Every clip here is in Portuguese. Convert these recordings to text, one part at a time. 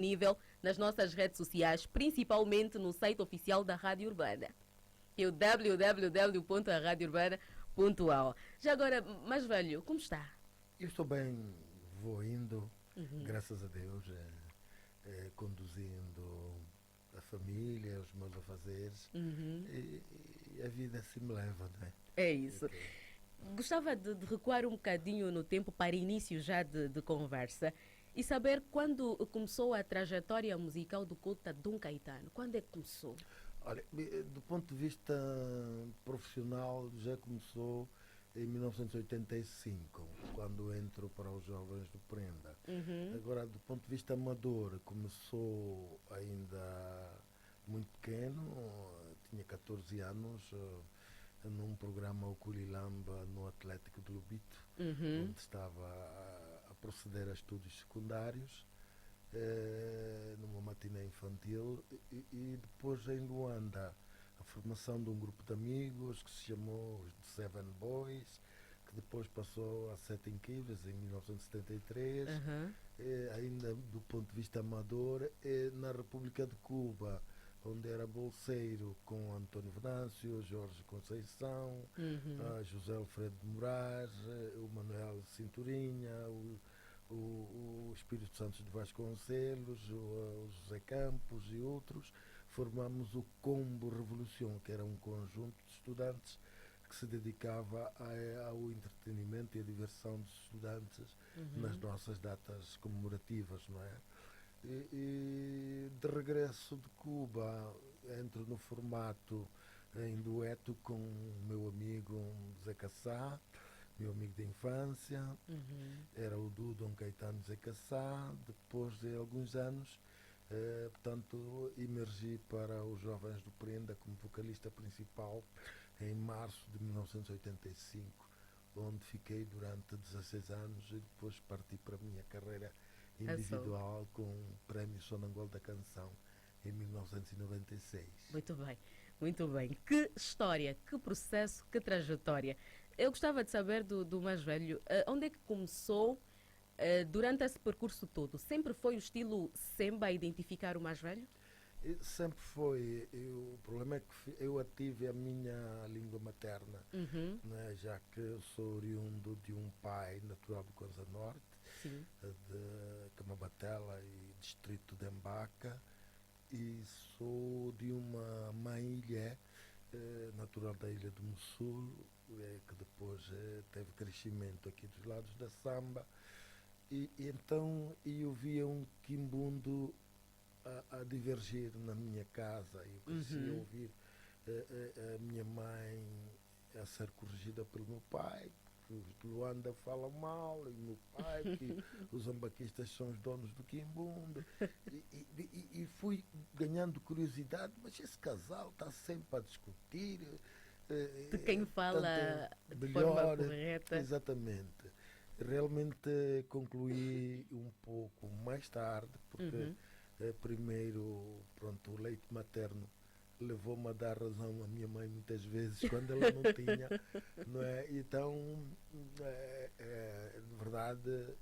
disponível nas nossas redes sociais, principalmente no site oficial da Rádio Urbana, que é o www.aradiourbana.al. Já agora, mais velho, como está? Eu estou bem, vou indo, Uhum. graças a Deus, conduzindo a família, os meus afazeres, Uhum. e a vida assim me leva, não é? É isso. Ok. Gostava de recuar um bocadinho no tempo para início já de conversa e saber quando começou a trajetória musical do Cota Dom Caetano. Quando é que começou? Olha, do ponto de vista profissional, já começou em 1985, quando entro para os Jovens do Prenda. Uhum. Agora, do ponto de vista amador, começou ainda muito pequeno, tinha 14 anos, num programa Oculilamba no Atlético de Lubito, Uhum. onde estava a proceder a estudos secundários, numa matina infantil, e depois em Luanda a formação de um grupo de amigos que se chamou os Seven Boys, que depois passou a Sete Inquíveis em 1973, Uhum. ainda do ponto de vista amador, na República de Cuba, onde era bolseiro com António Venâncio, Jorge Conceição, Uhum. José Alfredo de Moraes, o Manuel Cinturinha, o Espírito Santo de Vasconcelos, o José Campos e outros. Formamos o Combo Revolução, que era um conjunto de estudantes que se dedicava ao entretenimento e à diversão dos estudantes nas Uhum. nossas datas comemorativas, não é? E de regresso de Cuba, entro no formato em dueto com o meu amigo Zé Cassá, meu amigo de infância, Uhum. era o do Dom Caetano Zé Cassá. Depois de alguns anos, portanto, emergi para os Jovens do Prenda como vocalista principal em março de 1985, onde fiquei durante 16 anos e depois parti para a minha carreira A solo. individual com o Prémio Sonangol da Canção em 1996. Muito bem, muito bem. Que história, que processo, que trajetória. Eu gostava de saber do mais velho, onde é que começou durante esse percurso todo? Sempre foi o estilo Semba a identificar o mais velho? E sempre foi. O problema é que eu tive a minha língua materna, Uhum. né, já que eu sou oriundo de um pai natural do Conza Norte, Sim. de Camabatela e distrito de Embaca, e sou de uma mãe ilha, natural da ilha do Mussul, que depois teve crescimento aqui dos lados da Samba, e então eu via um quimbundo a divergir na minha casa. Eu cresci a Uhum. ouvir a minha mãe a ser corrigida pelo meu pai, que os de Luanda falam mal, e o meu pai, que os ambaquistas são os donos do quimbundo. E fui ganhando curiosidade, mas esse casal está sempre a discutir, De quem tanto fala de forma melhor, correta. exatamente. Realmente concluí um pouco mais tarde, porque Uhum. primeiro, pronto, o leite materno levou-me a dar razão à minha mãe muitas vezes quando ela não tinha, não é? Então, de verdade,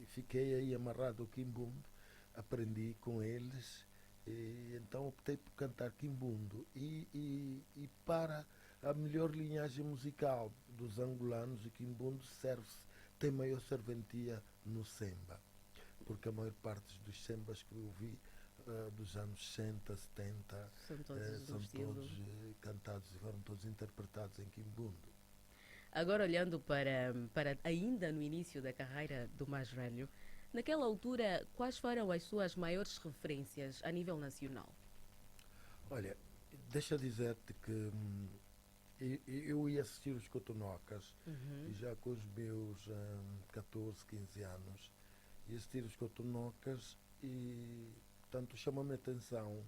fiquei aí amarrado ao quimbundo, aprendi com eles, e então optei por cantar quimbundo, e para a melhor linhagem musical dos angolanos, o quimbundo serve-se, tem maior serventia no semba, porque a maior parte dos sembas que eu ouvi, dos anos 60, 70, São todos do são todos estilo. cantados e foram todos interpretados em quimbundo. Agora, olhando para ainda no início da carreira do mais velho, naquela altura, quais foram as suas maiores referências a nível nacional? Olha, deixa dizer-te que eu ia assistir os Cotonocas, e Uhum. já com os meus 14, 15 anos, ia assistir os Cotonocas, e portanto chama-me a atenção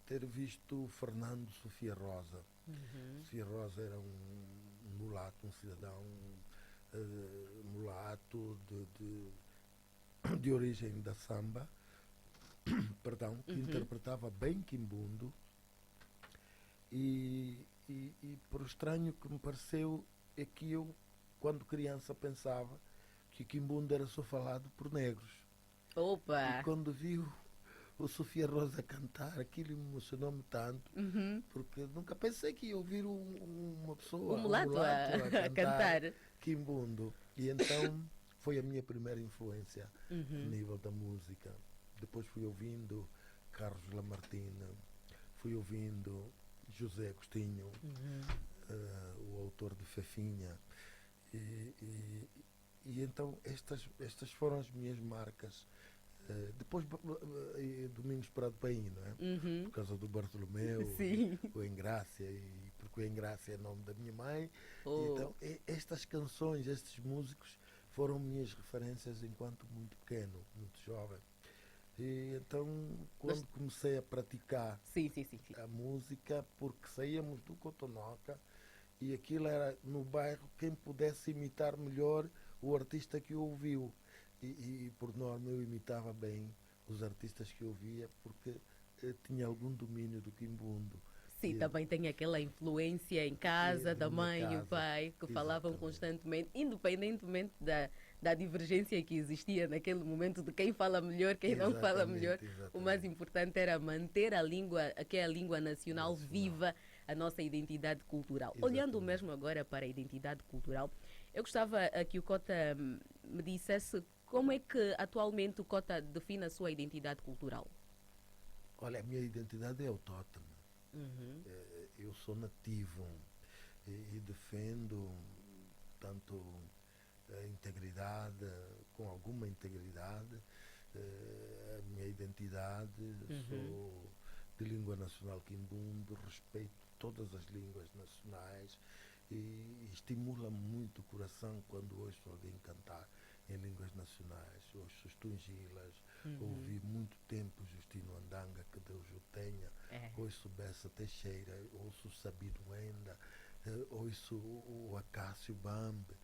ter visto Fernando Sofia Rosa. Uhum. Sofia Rosa era um mulato, um cidadão mulato de origem da samba, perdão, que Uhum. interpretava bem Quimbundo, e por estranho que me pareceu é que eu, quando criança, pensava que Quimbundo era só falado por negros. E Opa! quando vi o Sofia Rosa cantar, aquilo me emocionou-me tanto, Uhum. porque nunca pensei que ia ouvir uma O pessoa, um mulato mulato a a cantar cantar. Quimbundo. E então foi a minha primeira influência a Uhum. nível da música. Depois fui ouvindo Carlos Lamartine, fui ouvindo José Agostinho, Uhum. o autor de Fefinha. E, e, e então estas foram as minhas marcas. Depois Domingos Prado Paim, não é? Por Uhum. causa do Bartolomeu, Sim. o Engrácia, e porque o Engrácia é nome da minha mãe. E Oh. então estas canções, estes músicos foram minhas referências enquanto muito pequeno, muito jovem. E então Gost- quando comecei a praticar Sim, sim, sim, sim. a música, porque saíamos do Cotonoca e aquilo era no bairro quem pudesse imitar melhor o artista que o ouviu. E por norma eu imitava bem os artistas que eu ouvia porque tinha algum domínio do quimbundo. Sim, E, também tem aquela influência em e casa de da minha mãe e o casa, pai que falavam exatamente. constantemente, independentemente da divergência que existia naquele momento de quem fala melhor, quem não fala melhor. Exatamente, O mais exatamente. importante era manter a língua, que é a língua nacional, Nacional. viva, a nossa identidade cultural. Olhando Exatamente. mesmo agora para a identidade cultural, eu gostava que o Cota me dissesse como é que atualmente o Cota define a sua identidade cultural. Olha, a minha identidade é autóctone. Uhum. Eu sou nativo e defendo tanto a integridade, com alguma integridade, a minha identidade, Uhum. sou de língua nacional quimbundo, respeito todas as línguas nacionais e estimula muito o coração quando ouço alguém cantar em línguas nacionais. Ouço os Tungilas, Uhum. ouvi muito tempo Justino Andanga, que Deus o tenha, É. ouço Bessa Teixeira, ouço Sabido Enda, ouço o Acácio Bambe,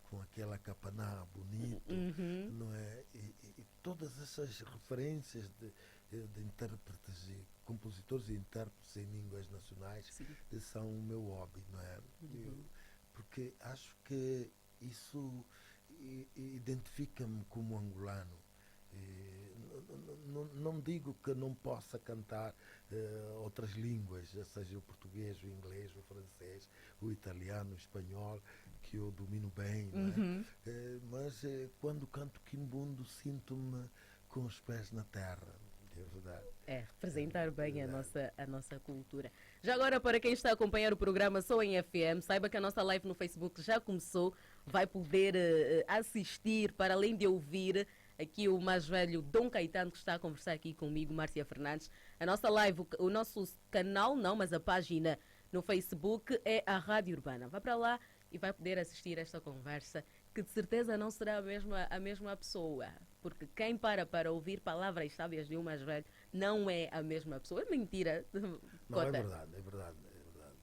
com aquela capaná bonito, Uhum. não é? E todas essas referências de intérpretes e compositores e intérpretes em línguas nacionais Sim. são o meu hobby, não é? Uhum. Porque acho que isso identifica-me como angolano. Não digo que não possa cantar outras línguas, seja o português, o inglês, o francês, o italiano, o espanhol, que eu domino bem, não é? Uhum. Mas quando canto quimbundo sinto-me com os pés na terra, é verdade. É, É representar bem verdade. a nossa cultura. Já agora, para quem está a acompanhar o programa só em FM, saiba que a nossa live no Facebook já começou. Vai poder assistir, para além de ouvir aqui o mais velho Dom Caetano, que está a conversar aqui comigo, Márcia Fernandes. A nossa live, o nosso canal, não, mas a página no Facebook é a Rádio Urbana. Vá para lá e vai poder assistir esta conversa, que de certeza não será a mesma pessoa. Porque quem para ouvir palavras sábias de um mais velho não é a mesma pessoa. É mentira, Não, é Cota. verdade, é verdade, é verdade.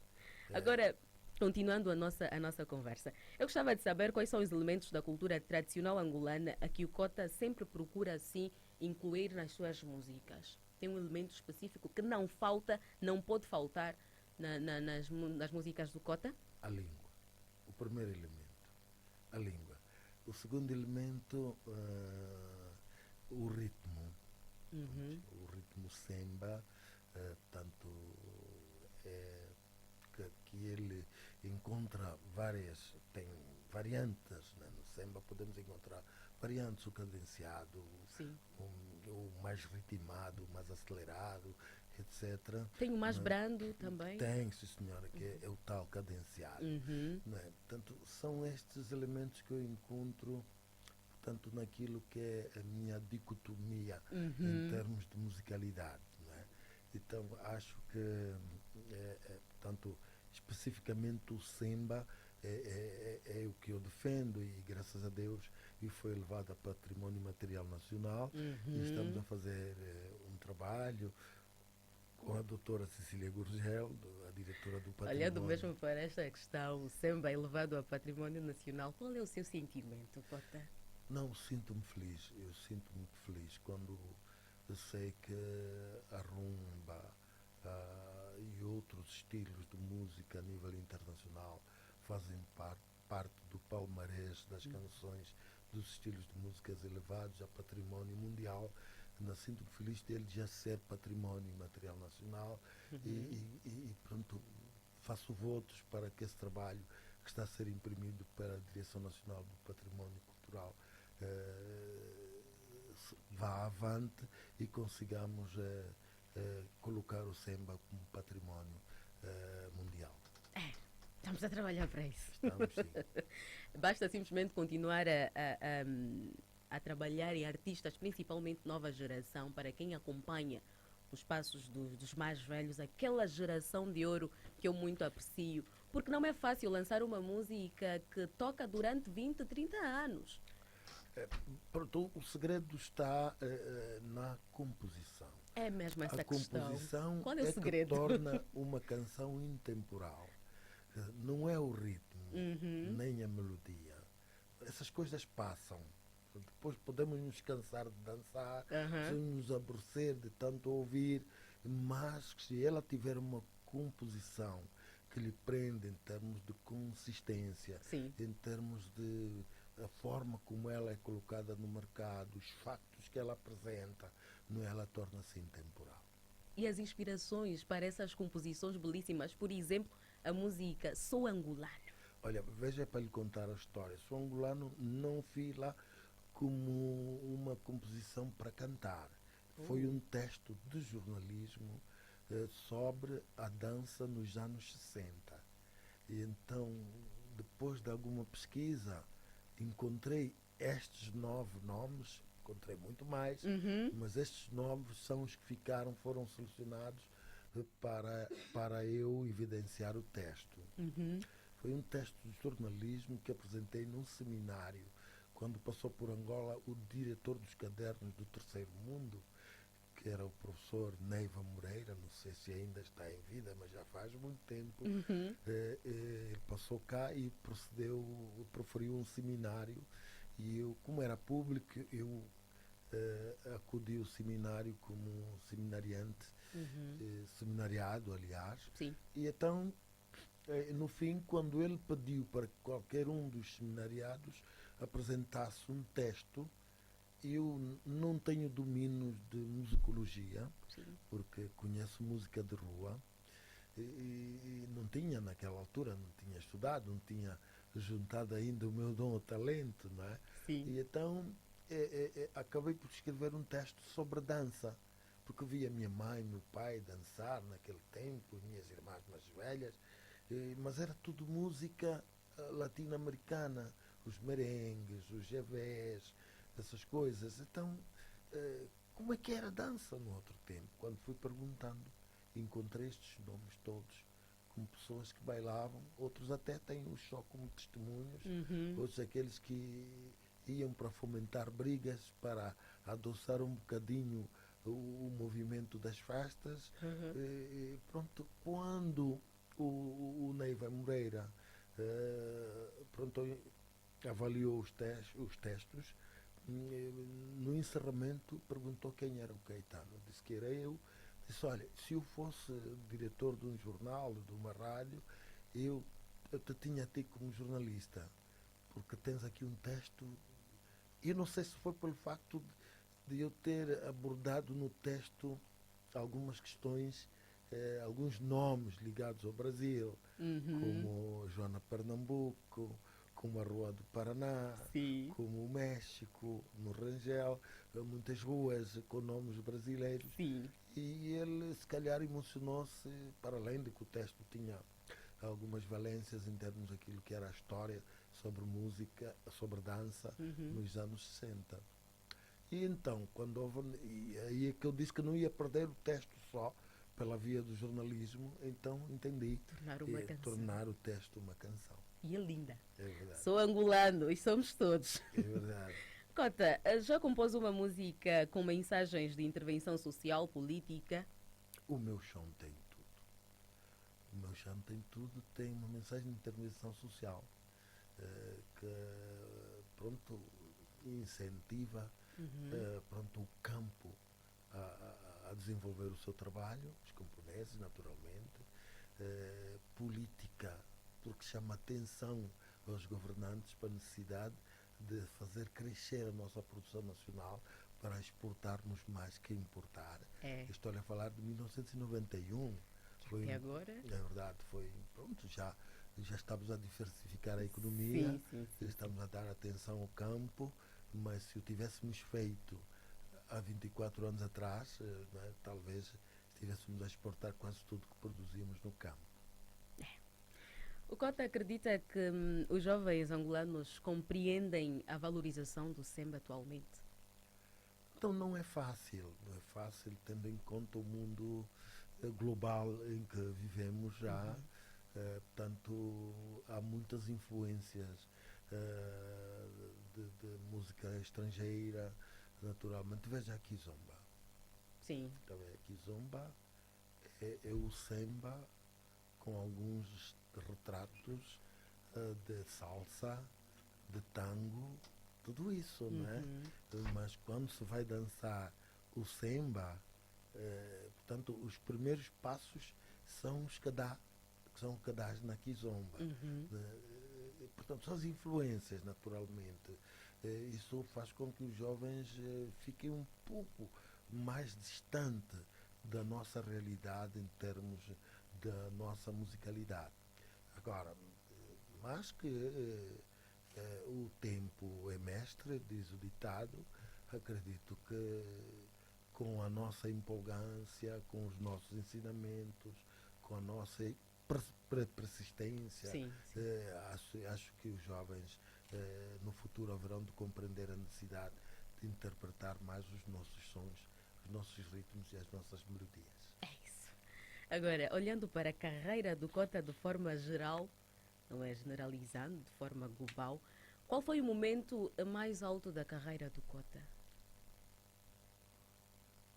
É, Agora, continuando a nossa conversa, eu gostava de saber quais são os elementos da cultura tradicional angolana a que o Cota sempre procura, assim, incluir nas suas músicas. Tem um elemento específico que não falta, não pode faltar nas músicas do Cota? a língua. O primeiro elemento, a língua. O segundo elemento, o ritmo. Uhum. O ritmo samba, tanto é que ele encontra várias, tem variantes, né? No samba podemos encontrar variantes, o cadenciado, Sim. o mais ritmado, o mais acelerado, etc. Tem o mais Né? brando também? Tem, sim senhora, que é o tal cadenciado. Uhum. Né? Portanto, são estes elementos que eu encontro portanto, naquilo que é a minha dicotomia em Uhum. termos de musicalidade. Não é? Então, acho que, portanto, especificamente o samba é o que eu defendo e, graças a Deus, e foi elevado a património material nacional e estamos a Uhum. fazer um trabalho com a doutora Cecília Gurgel, a diretora do Olhando património. mesmo para esta questão, o samba elevado a património nacional, qual é o seu sentimento, Cota? Não, sinto-me feliz, eu sinto-me muito feliz quando eu sei que a rumba e outros estilos de música a nível internacional fazem parte do palmarés das canções dos estilos de músicas elevados a património mundial. Sinto-me feliz dele já ser património material nacional e pronto, faço votos para que esse trabalho que está a ser imprimido pela Direção Nacional do Património Cultural vá avante e consigamos colocar o Semba como património mundial. Estamos a trabalhar para isso. Estamos, sim. Basta simplesmente continuar a trabalhar em artistas, principalmente nova geração, para quem acompanha os passos dos mais velhos, aquela geração de ouro que eu muito aprecio, porque não é fácil lançar uma música que toca durante 20, 30 anos. Pronto, o segredo está na composição. É mesmo essa A composição Qual é o que segredo? torna uma canção intemporal. Não é o ritmo, nem a melodia. Essas coisas passam. Depois podemos nos cansar de dançar, nos aborrecer de tanto ouvir, mas se ela tiver uma composição que lhe prende em termos de consistência, Sim. em termos de a forma como ela é colocada no mercado, os factos que ela apresenta, não, ela torna-se intemporal. E as inspirações para essas composições belíssimas, por exemplo, a música Sou Angolano. Olha, veja para lhe contar a história. Sou angolano, não fiz lá como uma composição para cantar. Foi um texto de jornalismo sobre a dança nos anos 60. E então, depois de alguma pesquisa, encontrei estes 9 nomes, encontrei muito mais, mas estes 9 são os que foram selecionados para eu evidenciar o texto. Foi um texto de jornalismo que apresentei num seminário, quando passou por Angola o diretor dos cadernos do Terceiro Mundo, que era o professor Neiva Moreira, não sei se ainda está em vida, mas já faz muito tempo. Ele passou cá e proferiu um seminário, e eu, como era público, eu acudi ao seminário como seminariante, seminariado, aliás. Sim. E então, no fim, quando ele pediu para que qualquer um dos seminariados apresentasse um texto, eu não tenho domínios de musicologia, Sim. porque conheço música de rua, e não tinha naquela altura, não tinha estudado, não tinha juntado ainda o meu dom ou talento, não é? Sim. E então acabei por escrever um texto sobre dança, porque via minha mãe e meu pai dançar naquele tempo, minhas irmãs mais velhas, mas era tudo música latino-americana, os merengues, os javés, essas coisas. Então, como é que era a dança no outro tempo? Quando fui perguntando, encontrei estes nomes todos como pessoas que bailavam, outros até têm-os só como testemunhos, outros aqueles que iam para fomentar brigas, para adoçar um bocadinho o movimento das festas. Pronto, quando o Neiva Moreira pronto, avaliou os textos, no encerramento perguntou quem era o Caetano. Disse que era eu. Disse, olha, se eu fosse diretor de um jornal, de uma rádio, eu te tinha a ti como jornalista, porque tens aqui um texto. Eu não sei se foi pelo facto de eu ter abordado no texto algumas questões, alguns nomes ligados ao Brasil, como Joana Pernambuco, como a Rua do Paraná, Sim. como o México, no Rangel, muitas ruas com nomes brasileiros. Sim. E ele, se calhar, emocionou-se, para além de que o texto tinha algumas valências em termos daquilo que era a história sobre música, sobre dança, nos anos 60. E então, quando houve, e aí é que eu disse que não ia perder o texto só pela via do jornalismo, então entendi tornar o texto uma canção. E é linda. É verdade. Sou angolano e somos todos. É verdade. Cota, já compôs uma música com mensagens de intervenção social, política? O meu chão tem tudo. O meu chão tem tudo, tem uma mensagem de intervenção social que, pronto, incentiva pronto, o campo a desenvolver o seu trabalho, os camponeses, naturalmente, política, porque chama atenção aos governantes para a necessidade de fazer crescer a nossa produção nacional para exportarmos mais que importar. É. Estou a falar de 1991. Foi, Até agora? é verdade, foi, pronto, já estamos a diversificar a economia, Sim, sim, sim, sim. estamos a dar atenção ao campo, mas se o tivéssemos feito há 24 anos atrás, não é, talvez estivéssemos a exportar quase tudo que produzimos no campo. O Cota acredita que os jovens angolanos compreendem a valorização do SEMB atualmente? Então não é fácil, não é fácil tendo em conta o mundo global em que vivemos já. Uhum. Portanto, há muitas influências de música estrangeira, naturalmente. Veja aqui Zomba. Sim. Também aqui Zomba é o samba com alguns retratos de salsa, de tango, tudo isso, não é? Uhum. Mas quando se vai dançar o samba, portanto, os primeiros passos são os que são cadastros na Kizomba. Uhum. Portanto, são as influências, naturalmente. Isso faz com que os jovens fiquem um pouco mais distante da nossa realidade em termos da nossa musicalidade. Agora, mas que o tempo é mestre, diz o ditado, acredito que com a nossa empolgância, com os nossos ensinamentos, com a nossa persistência, Sim, sim. acho que os jovens no futuro haverão de compreender a necessidade de interpretar mais os nossos sons, os nossos ritmos e as nossas melodias. É isso. Agora, olhando para a carreira do Cota de forma geral, não é generalizando, de forma global, qual foi o momento mais alto da carreira do Cota?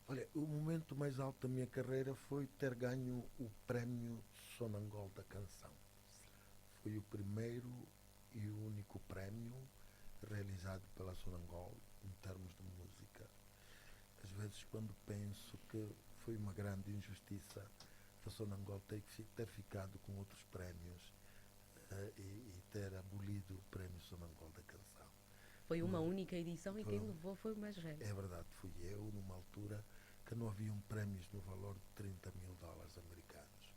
Olha, o momento mais alto da minha carreira foi ter ganho o prémio Sonangol da Canção. Foi o primeiro e o único prémio realizado pela Sonangol em termos de música. Às vezes, quando penso que foi uma grande injustiça a Sonangol ter ficado com outros prémios e ter abolido o prémio Sonangol da Canção. Foi uma Mas, única edição e foi, quem levou foi o mais velho. é verdade, fui eu, numa altura que não haviam prémios no valor de 30 mil dólares americanos.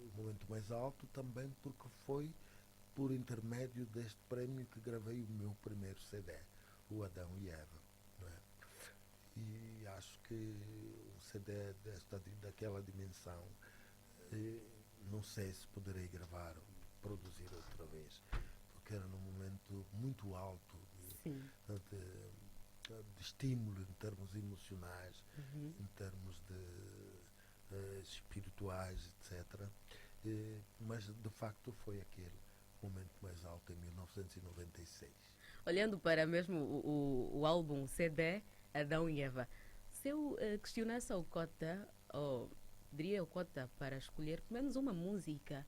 O momento mais alto também porque foi por intermédio deste prémio que gravei o meu primeiro CD, o Adão e Eva. Não é? E acho que um CD daquela dimensão, não sei se poderei gravar ou produzir outra vez, porque era num momento muito alto Sim. de estímulo em termos emocionais, Uhum. em termos de espirituais, etc. Mas de facto foi aquele momento mais alto em 1996. Olhando para mesmo o álbum CD Adão e Eva, se eu questionasse ao Cota, ou diria ao Cota para escolher pelo menos uma música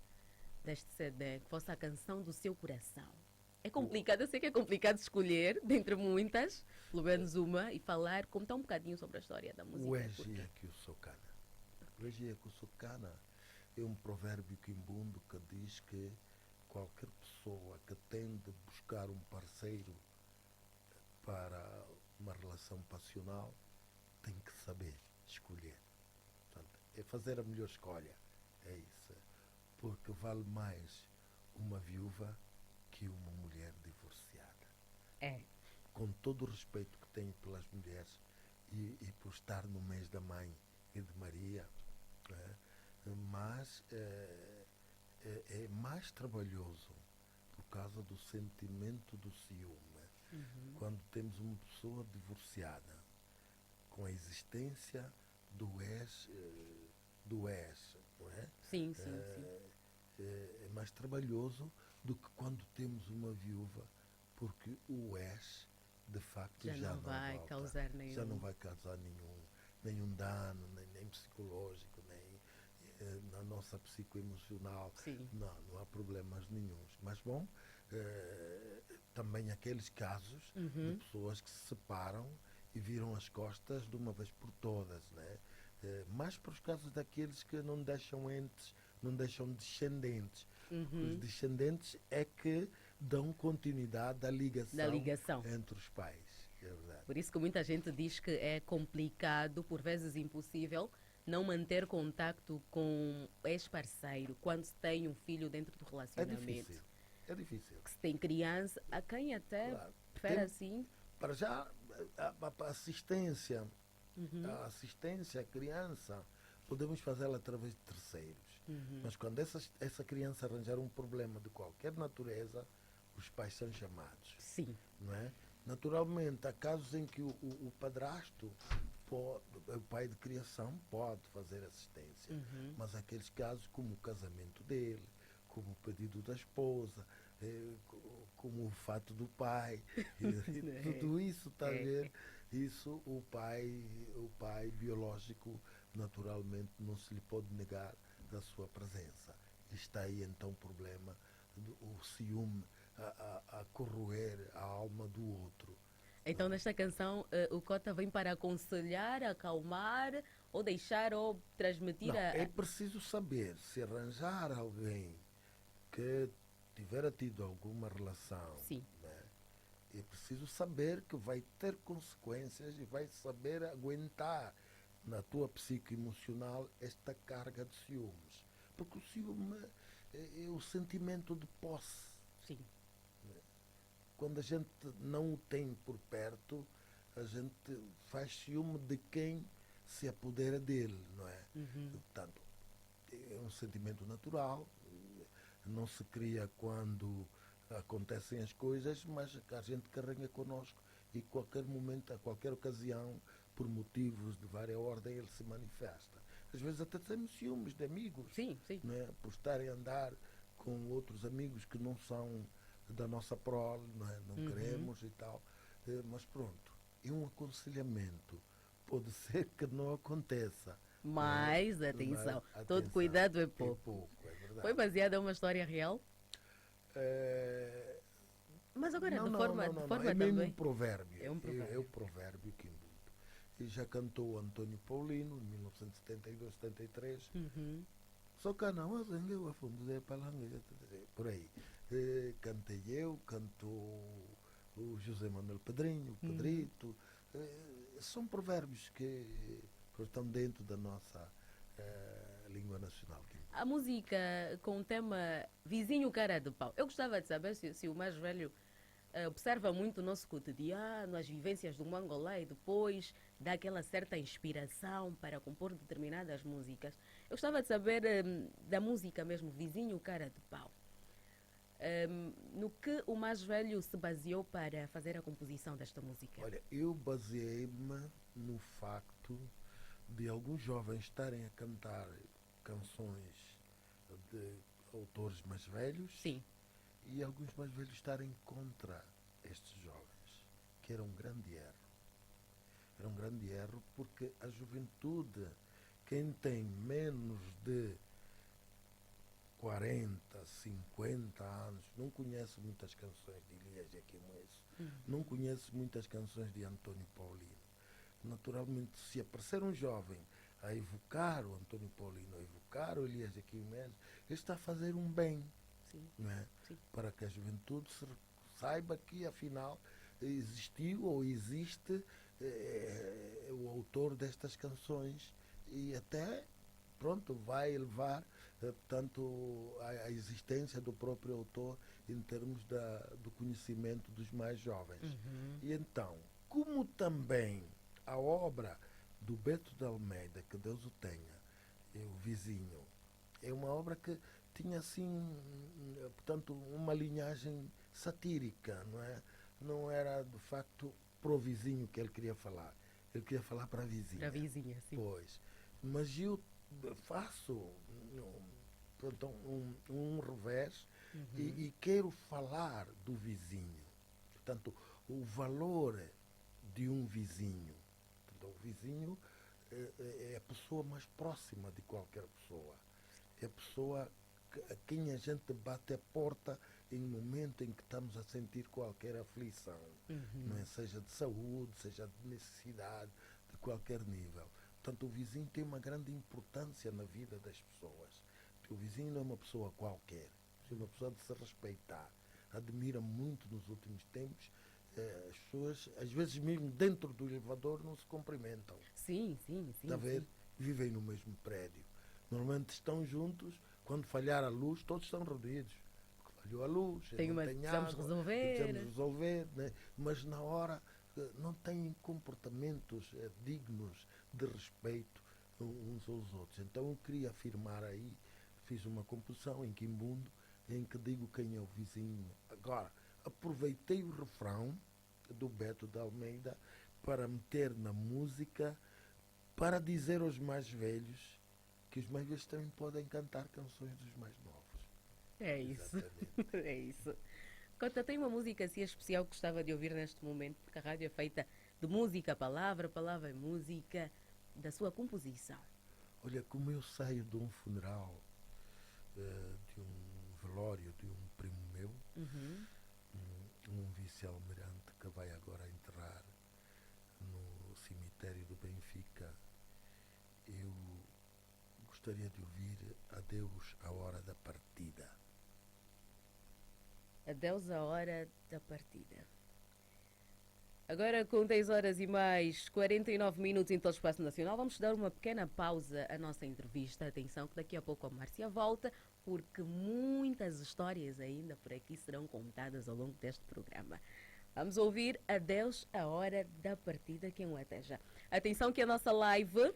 deste CD que fosse a canção do seu coração. É complicado, eu sei que é complicado escolher, dentre muitas, pelo menos uma, e falar, contar um bocadinho sobre a história da O música. Egia que o Socana. O Egia que o Socana é um provérbio quimbundo que diz que qualquer pessoa que tende a buscar um parceiro para uma relação passional tem que saber escolher. Portanto, é fazer a melhor escolha. É isso. Porque vale mais uma viúva que uma mulher divorciada. É. Com todo o respeito que tenho pelas mulheres e por estar no mês da mãe e de Maria, mas é mais trabalhoso por causa do sentimento do ciúme. Uhum. Quando temos uma pessoa divorciada, com a existência do ex, não é? Sim, sim, sim. É mais trabalhoso do que quando temos uma viúva, porque o ex de facto Já já não não vai volta, causar já não nenhum. vai causar nenhum dano, nem psicológico, nem na nossa psicoemocional, Sim. não há problemas nenhums. Mas bom, também aqueles casos de Uhum. pessoas que se separam e viram as costas de uma vez por todas, né? Mais para os casos daqueles que não deixam entes, não deixam descendentes, porque os Uhum. descendentes é que dão continuidade à Da ligação ligação. entre os pais. É verdade. Por isso que muita gente diz que é complicado, por vezes impossível, não manter contacto com o ex-parceiro quando se tem um filho dentro do É difícil. relacionamento. É difícil. Que se tem criança, há quem até Claro. prefere Tem, assim. para já, a assistência, Uhum, a assistência à criança, podemos fazê-la através de terceiros. uhum. Mas quando essa criança arranjar um problema de qualquer natureza, os pais são chamados. Sim. Não é? Naturalmente, há casos em que o padrasto, o pai de criação, pode fazer assistência. Uhum. Mas há aqueles casos como o casamento dele, como o pedido da esposa, como o fato do pai, tudo isso, está a É, ver? Isso o pai biológico, naturalmente, não se lhe pode negar da sua presença. Está aí então o problema, o ciúme a corroer a alma do outro. então, nesta canção, o Cota vem para aconselhar, acalmar, ou deixar, ou transmitir Não, é a. preciso saber se arranjar alguém que tiver tido alguma relação, Sim. né? É preciso saber que vai ter consequências e vai saber aguentar na tua psique emocional esta carga de ciúmes. Porque o ciúme é o sentimento de posse. Sim. Quando a gente não o tem por perto, a gente faz ciúme de quem se apodera dele, não é? Uhum. Portanto, é um sentimento natural, não se cria quando acontecem as coisas, mas a gente carrega connosco e qualquer momento, a qualquer ocasião, por motivos de várias ordens, ele se manifesta. Às vezes até temos ciúmes de amigos, Sim, sim. não é? Por estarem a andar com outros amigos que não são da nossa prole, não é? Não Uhum. queremos e tal. Mas pronto, é um aconselhamento. Pode ser que não aconteça, não é? Mas, Mas atenção, todo atenção, cuidado é é pouco. pouco, é Foi verdade. baseada em uma história real? É, Mas agora, não, de não, forma, não, de não, não. É forma mesmo um também. provérbio. É um É o provérbio. provérbio Quimbundo. E já cantou Antônio Paulino, em 1972, 73. Uhum. Só que não, eu a fundo de palanca, por aí. Cantei eu, cantou o José Manuel Pedrinho, o Uhum. Pedrito. São provérbios que estão dentro da nossa língua nacional. A música com o tema Vizinho Cara de Pau. Eu gostava de saber se o mais velho observa muito o nosso cotidiano, as vivências do Mangolá e depois dá aquela certa inspiração para compor determinadas músicas. Eu gostava de saber da música mesmo, Vizinho Cara de Pau. No que o mais velho se baseou para fazer a composição desta música? Olha, eu baseei-me no facto de alguns jovens estarem a cantar canções de autores mais velhos Sim. e alguns mais velhos estarem contra estes jovens, que era um grande erro. Era um grande erro porque a juventude, quem tem menos de 40, 50 anos, não conhece muitas canções de Elias Jaquemueso, não Uhum. conhece muitas canções de Antônio Paulino. Naturalmente, se aparecer um jovem a evocar o Antônio Paulino, a evocar o Elias Jaquemueso, ele está a fazer um bem, Sim, não é? sim. Para que a juventude saiba que, afinal, existiu ou existe o autor destas canções e até, pronto, vai levar, portanto, a existência do próprio autor em termos do conhecimento dos mais jovens. Uhum. E então, como também a obra do Beto de Almeida, que Deus o tenha, o Vizinho, é uma obra que tinha assim, portanto, uma linhagem satírica, não é? Não era de facto pro vizinho que ele queria falar. Ele queria falar para a Para a vizinha. vizinha, sim. Pois. Mas eu faço portanto, um revés Uhum. e quero falar do vizinho. Portanto, o valor de um vizinho. Portanto, o vizinho é a pessoa mais próxima de qualquer pessoa. É a pessoa a quem a gente bate a porta em momento em que estamos a sentir qualquer aflição, não é? Uhum. Seja de saúde, seja de necessidade, de qualquer nível. Portanto, o vizinho tem uma grande importância na vida das pessoas. O vizinho não é uma pessoa qualquer, é uma pessoa de se respeitar. admira muito nos últimos tempos. As pessoas, às vezes mesmo dentro do elevador, não se cumprimentam. Sim, sim, sim. Está a ver? Sim. Vivem no mesmo prédio. Normalmente estão juntos, quando falhar a luz, todos estão reunidos. Porque falhou a luz, não tem Precisamos água, resolver. precisamos resolver, né? Mas na hora não têm comportamentos dignos de respeito uns aos outros. Então eu queria afirmar aí, fiz uma composição em Quimbundo, em que digo quem é o vizinho. Agora, aproveitei o refrão do Beto de Almeida para meter na música, para dizer aos mais velhos que os mais velhos também podem cantar canções dos mais novos. É isso. Exatamente. É isso. Cota, tem uma música assim especial que gostava de ouvir neste momento, porque a rádio é feita de música, palavra é música, da sua composição. Olha, como eu saio de um funeral, de um velório de um primo meu, Uhum. um vice-almirante que vai agora enterrar no cemitério do Benfica, eu gostaria de ouvir Adeus à Hora da Partida. Adeus a hora da partida. Agora com 10 horas e mais 49 minutos em todo o Espaço Nacional, vamos dar uma pequena pausa à nossa entrevista. Atenção que daqui a pouco a Márcia volta, porque muitas histórias ainda por aqui serão contadas ao longo deste programa. Vamos ouvir Adeus a hora da partida, que é um até já. Atenção que a nossa live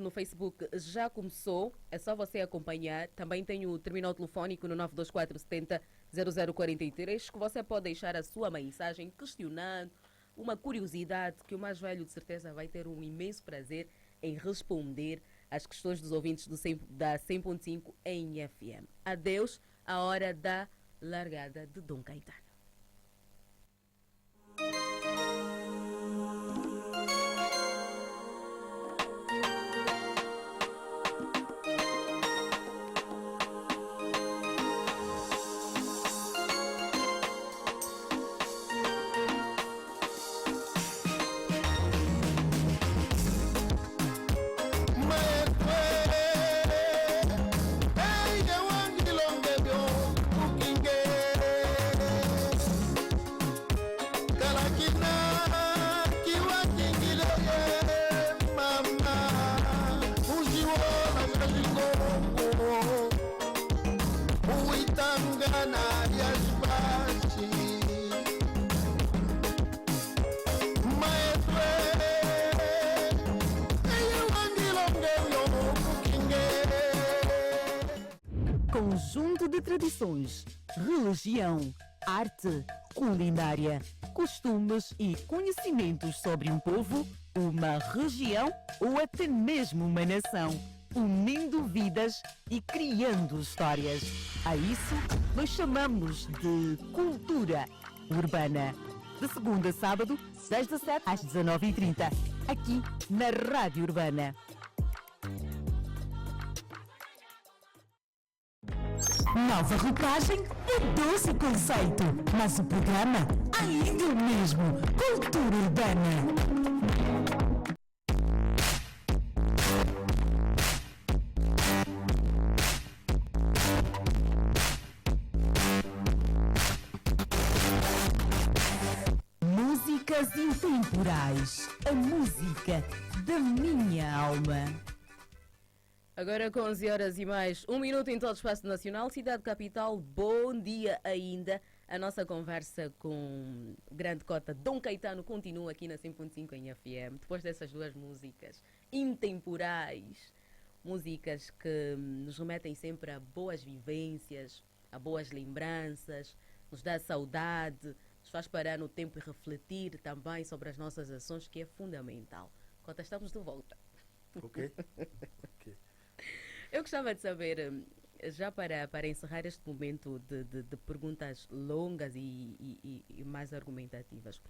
no Facebook já começou, é só você acompanhar. Também tem o terminal telefónico no 924 70 0043, que você pode deixar a sua mensagem questionando, uma curiosidade que o mais velho de certeza vai ter um imenso prazer em responder às questões dos ouvintes da 100.5 em FM. Adeus, a hora da largada de Dom Caetano. Conjunto de tradições, religião, arte, culinária, costumes e conhecimentos sobre um povo, uma região ou até mesmo uma nação, unindo vidas e criando histórias. A isso nós chamamos de cultura urbana. De segunda a sábado, das 17 às 19h30, aqui na Rádio Urbana. Nova roupagem e doce conceito, mas o programa ainda é o mesmo. Cultura Urbana. Músicas intemporais, a música da minha alma. Agora com 11 horas e mais 1 minuto em todo o Espaço Nacional, Cidade Capital, bom dia ainda. A nossa conversa com o grande cota Dom Caetano continua aqui na 100.5 em FM, depois dessas duas músicas intemporais, músicas que nos remetem sempre a boas vivências, a boas lembranças, nos dá saudade, nos faz parar no tempo e refletir também sobre as nossas ações, que é fundamental. Cota, estamos de volta. Ok? Eu gostava de saber, já para encerrar este momento de perguntas longas e mais argumentativas,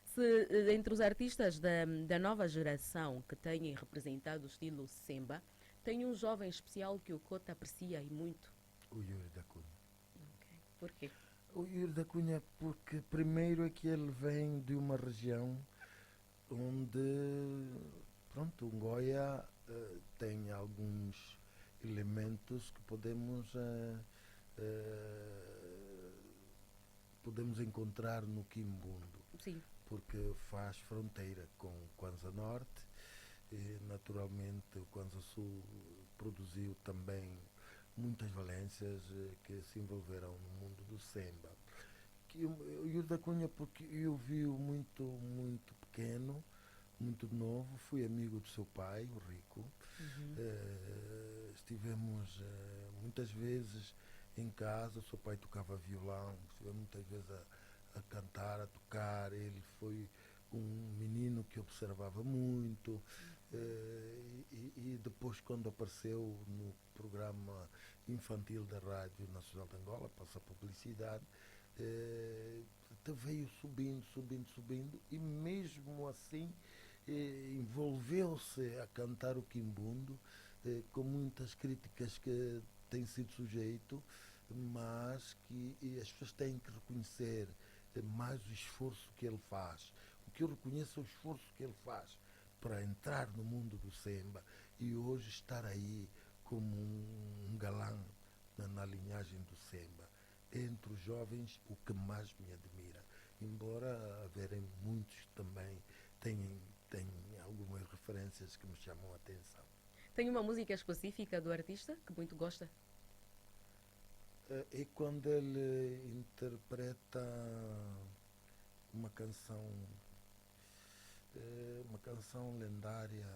se entre os artistas da nova geração que têm representado o estilo Semba, tem um jovem especial que o Cota aprecia e muito? O Yuri da Cunha. Okay. Por quê? O Yuri da Cunha porque primeiro é que ele vem de uma região onde, pronto, o Goia tem alguns elementos que podemos podemos encontrar no Quimbundo, Sim. porque faz fronteira com Kwanza Norte. E, naturalmente, o Kwanza Sul produziu também muitas valências que se envolveram no mundo do Semba. Que o Yuri da Cunha, porque eu vi-o muito pequeno, muito novo, fui amigo do seu pai, o Rico. Uhum. Estivemos muitas vezes em casa, o seu pai tocava violão, estivemos muitas vezes a cantar, a tocar. Ele foi um menino que observava muito, e depois, quando apareceu no programa infantil da Rádio Nacional de Angola, passa a publicidade, veio subindo, e mesmo assim envolveu-se a cantar o Quimbundo, com muitas críticas que tem sido sujeito, mas que as pessoas têm que reconhecer mais o esforço que ele faz. O que eu reconheço é o esforço que ele faz para entrar no mundo do Semba e hoje estar aí como um galã na linhagem do Semba. Entre os jovens, o que mais me admira, embora haverem muitos também têm algumas referências que me chamam a atenção. Tem uma música específica do artista que muito gosta? É quando ele interpreta uma canção, uma canção lendária,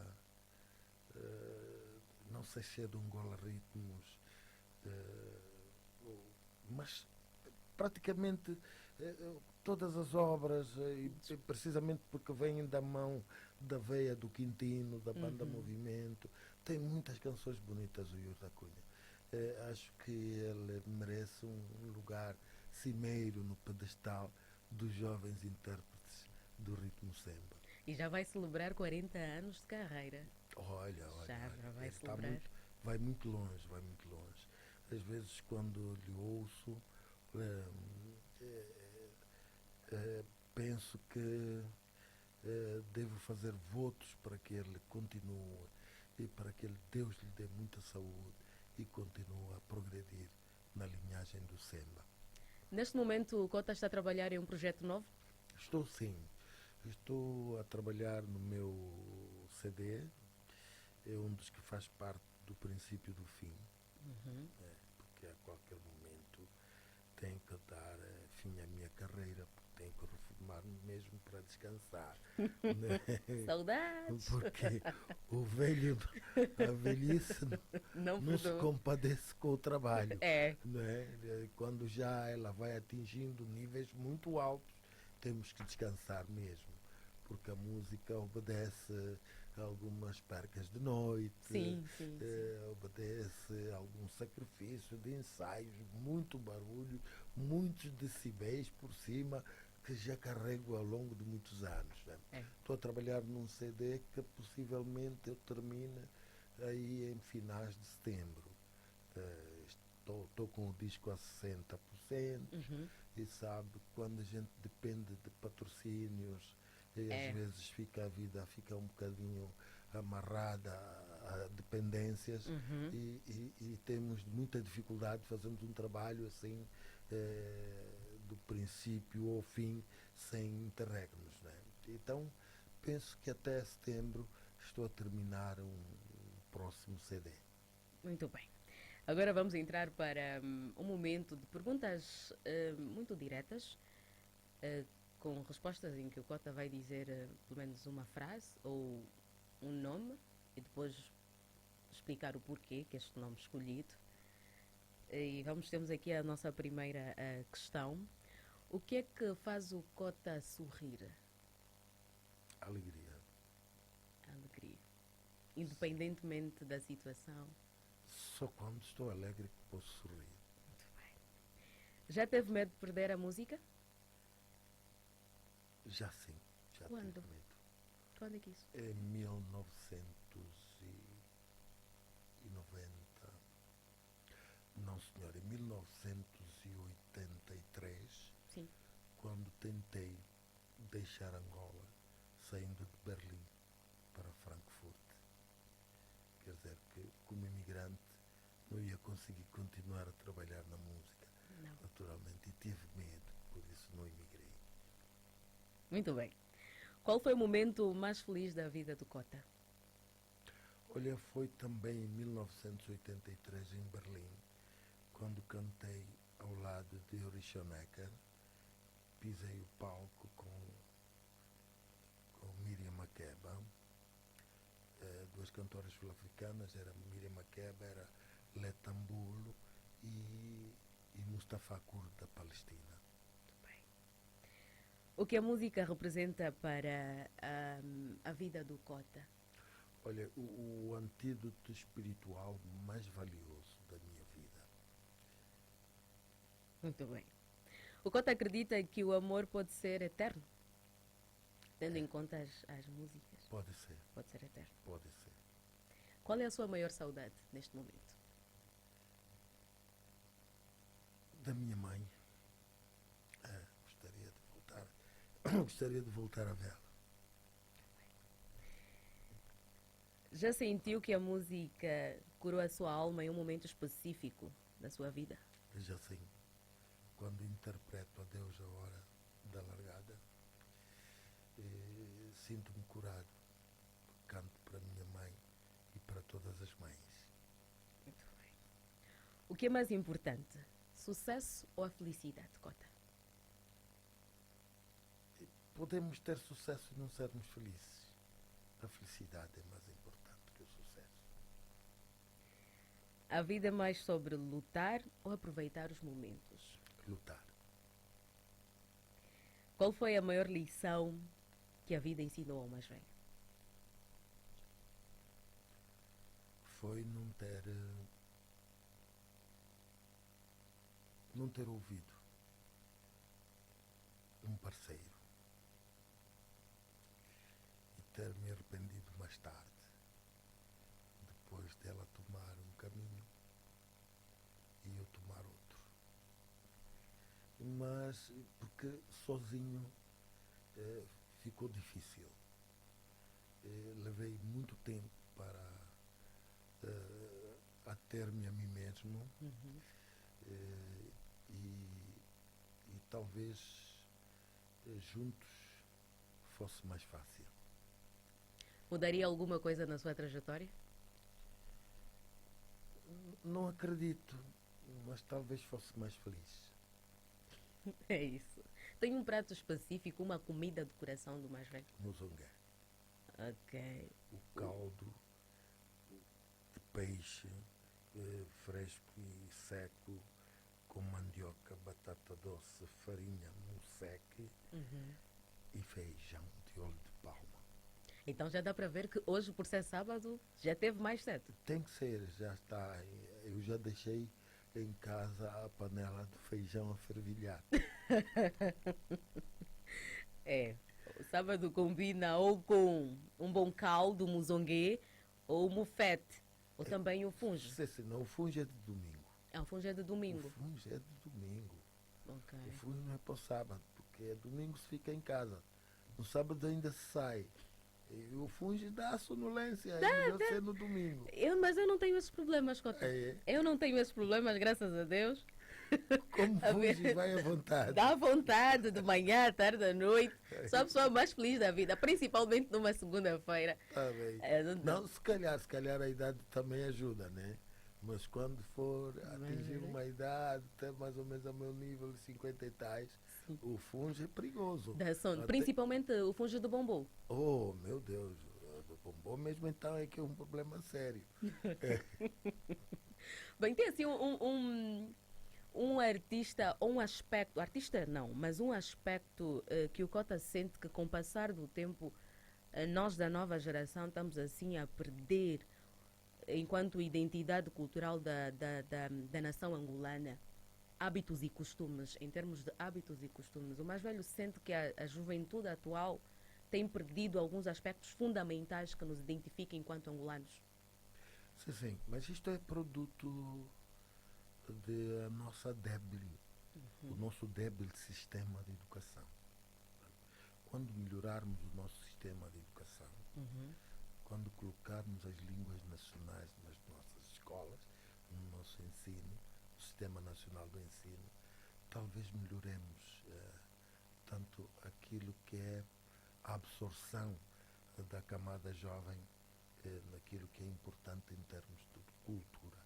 não sei se é de Angola Ritmos, mas praticamente todas as obras, precisamente porque vêm da mão da veia do Quintino, da banda Movimento, tem muitas canções bonitas, o Yuri da Cunha. Acho que ele merece um lugar cimeiro no pedestal dos jovens intérpretes do ritmo Semba. E já vai celebrar 40 anos de carreira. Olha, Já vai ele celebrar. vai muito longe, vai muito longe. Às vezes, quando lhe ouço, penso que devo fazer votos para que ele continue e para que Deus lhe dê muita saúde e continue a progredir na linhagem do Semba. Neste momento, o Cota está a trabalhar em um projeto novo? Estou sim. Estou a trabalhar no meu CD. É um dos que faz parte do princípio do fim. Porque a qualquer momento tenho que dar fim à minha carreira, porque tenho que reformar-me mesmo para descansar. Né? Saudades! Porque a velhice não se compadece com o trabalho. Né? Quando já ela vai atingindo níveis muito altos, temos que descansar mesmo, porque a música obedece a algumas percas de noite, sim. obedece a algum sacrifício de ensaios, muito barulho, muitos decibéis por cima, que já carrego ao longo de muitos anos. Né? Estou a trabalhar num CD que possivelmente eu termine aí em finais de setembro. Estou com o disco a 60%, e sabe, quando a gente depende de patrocínios, às vezes a vida fica um bocadinho amarrada a dependências, e temos muita dificuldade, fazemos um trabalho assim, do princípio ao fim, sem interregnos. Né? Então, penso que até setembro estou a terminar um próximo CD. Muito bem. Agora vamos entrar para um momento de perguntas muito diretas, com respostas em que o Cota vai dizer pelo menos uma frase ou um nome e depois explicar o porquê que este nome escolhido. E temos aqui a nossa primeira questão. O que é que faz o Cota sorrir? Alegria. Alegria. Independentemente da situação. Só quando estou alegre que posso sorrir. Muito bem. Já teve medo de perder a música? Já sim. Já Quando? tive medo. Quando é que isso? Em 1990. Não, senhor, em 1983, Sim. quando tentei deixar Angola, saindo de Berlim para Frankfurt. Quer dizer que, como imigrante, não ia conseguir continuar a trabalhar na música, Não. naturalmente, e tive medo, por isso não emigrei. Muito bem. Qual foi o momento mais feliz da vida do Cota? Olha, foi também em 1983 em Berlim, quando cantei ao lado de Ulrich Honecker, pisei o palco com Miriam Makeba, duas cantoras sul-africanas, era Miriam Makeba, era Letambulo e Mustafa Kurd da Palestina. Muito bem. O que a música representa para a vida do Cota? Olha, o antídoto espiritual mais valioso da minha vida. Muito bem. O Cota acredita que o amor pode ser eterno? Tendo em conta as músicas, Pode ser, pode ser eterno. pode ser. Qual é a sua maior saudade neste momento? Da minha mãe. Gostaria de voltar. Gostaria de voltar a vê-la. Já sentiu que a música curou a sua alma em um momento específico da sua vida? Veja assim, quando interpreto a Deus a hora da largada, sinto-me curado. Canto para a minha mãe e para todas as mães. Muito bem. O que é mais importante? Sucesso ou a felicidade, Cota? Podemos ter sucesso e não sermos felizes. A felicidade é mais importante que o sucesso. A vida é mais sobre lutar ou aproveitar os momentos? Lutar. Qual foi a maior lição que a vida ensinou ao mais velho? Foi não ter ouvido um parceiro e ter me arrependido mais tarde, depois dela tomar um caminho e eu tomar outro. Mas porque sozinho ficou difícil. Levei muito tempo para ater-me a mim mesmo. E talvez juntos fosse mais fácil. Mudaria alguma coisa na sua trajetória? Não acredito, mas talvez fosse mais feliz. É isso. Tem um prato específico, uma comida do coração do mais velho? Muzongué. Ok. O caldo de peixe fresco e seco, com mandioca, batata doce, farinha, museque e feijão de óleo de palma. Então já dá para ver que hoje, por ser sábado, já teve mais cedo. Tem que ser, já está. Eu já deixei em casa a panela de feijão a fervilhar. É, o sábado combina ou com um bom caldo, muzongue, ou mufete, ou também o funge. Se não, o funge é de domingo. É, o funge é de domingo. O funge é de domingo. Ok. O funge não é para o sábado, porque é domingo se fica em casa. No sábado ainda se sai. E o funge dá sonolência, é melhor ser no domingo. Mas eu não tenho esses problemas, Cota. É. Eu não tenho esses problemas, graças a Deus. Como A ver. funge, vai à vontade. Dá vontade de manhã, à tarde, à noite. Sou a pessoa mais feliz da vida, principalmente numa segunda-feira. Tá bem. Não. Não, se calhar a idade também ajuda, né? Mas quando for atingir uma idade, até mais ou menos ao meu nível de 50 e tais, o funge é perigoso. Dá sono, Até- principalmente o funge do bombom. Oh, meu Deus. O bombom mesmo então é que é um problema sério. Bem, tem assim um artista, ou um aspecto, artista não, mas um aspecto que o Cota sente que com o passar do tempo, nós da nova geração estamos assim a perder enquanto identidade cultural da nação angolana, hábitos e costumes, em termos de hábitos e costumes. O mais velho sente que a juventude atual tem perdido alguns aspectos fundamentais que nos identificam enquanto angolanos. Sim, mas isto é produto da nossa débil, o nosso débil sistema de educação. Quando melhorarmos o nosso sistema de educação, quando colocarmos as línguas nacionais nas nossas escolas, no nosso ensino, no Sistema Nacional do Ensino, talvez melhoremos tanto aquilo que é a absorção da camada jovem naquilo que é importante em termos de cultura.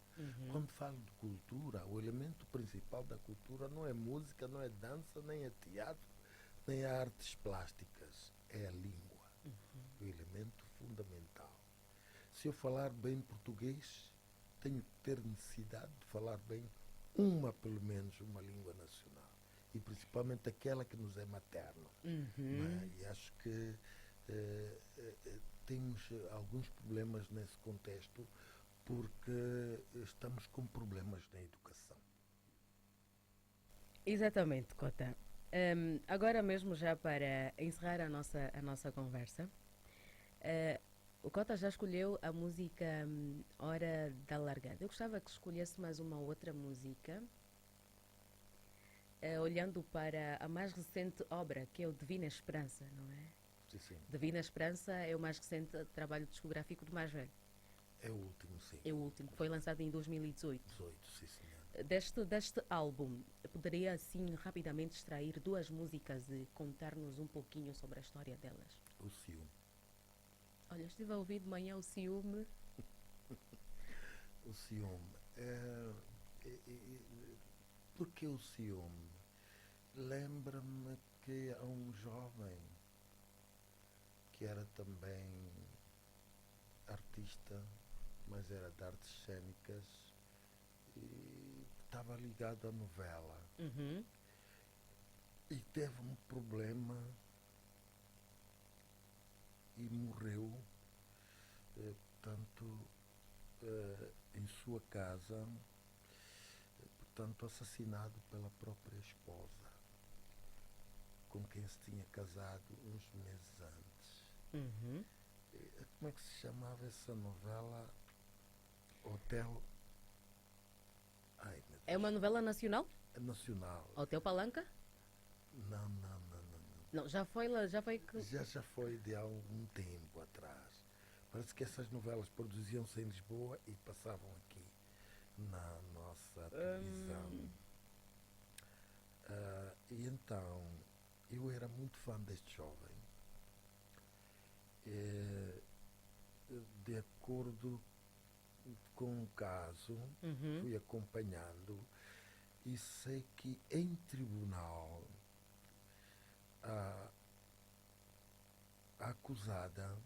Quando falo de cultura, o elemento principal da cultura não é música, não é dança, nem é teatro, nem é artes plásticas, é a língua. O elemento fundamental. Se eu falar bem português, tenho que ter necessidade de falar bem pelo menos, uma língua nacional. E principalmente aquela que nos é materna. E acho que temos alguns problemas nesse contexto porque estamos com problemas na educação. Exatamente, Cota. Agora mesmo, já para encerrar a nossa conversa, o Cota já escolheu a música Hora da Largada. Eu gostava que escolhesse mais uma outra música, olhando para a mais recente obra, que é o Divina Esperança, não é? Sim, sim. Divina Esperança é o mais recente trabalho discográfico do mais velho. É o último, sim. É o último, que foi lançado em 2018. 18, sim, senhor. Deste álbum, poderia assim rapidamente extrair duas músicas e contar-nos um pouquinho sobre a história delas? O ciúme. Olha, estive a ouvir de manhã o Ciúme. O ciúme. Por que o ciúme? Lembra-me que há um jovem que era também artista, mas era de artes cênicas e estava ligado à novela. E teve um problema e morreu, portanto, em sua casa, portanto, assassinado pela própria esposa, com quem se tinha casado uns meses antes. Como é que se chamava essa novela? Hotel... Ai, meu Deus. É uma novela nacional? É nacional. Hotel Palanca? Não. Não, já foi lá, já foi que... Já foi de há algum tempo atrás. Parece que essas novelas produziam-se em Lisboa e passavam aqui na nossa televisão. E então, eu era muito fã deste jovem. De acordo com o caso, fui acompanhando e sei que em tribunal a acusada,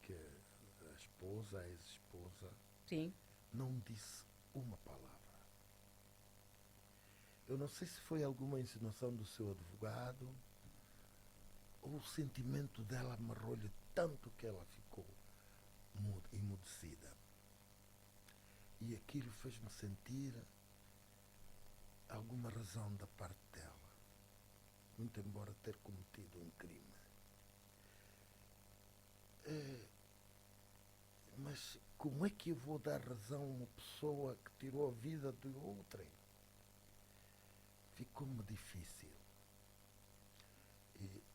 que a esposa, a ex-esposa, Sim. não disse uma palavra. Eu não sei se foi alguma insinuação do seu advogado ou o sentimento dela amarrou-lhe tanto que ela ficou emudecida. E aquilo fez-me sentir alguma razão da parte dela, muito embora ter cometido um crime. Mas como é que eu vou dar razão a uma pessoa que tirou a vida de outrem? Ficou-me difícil.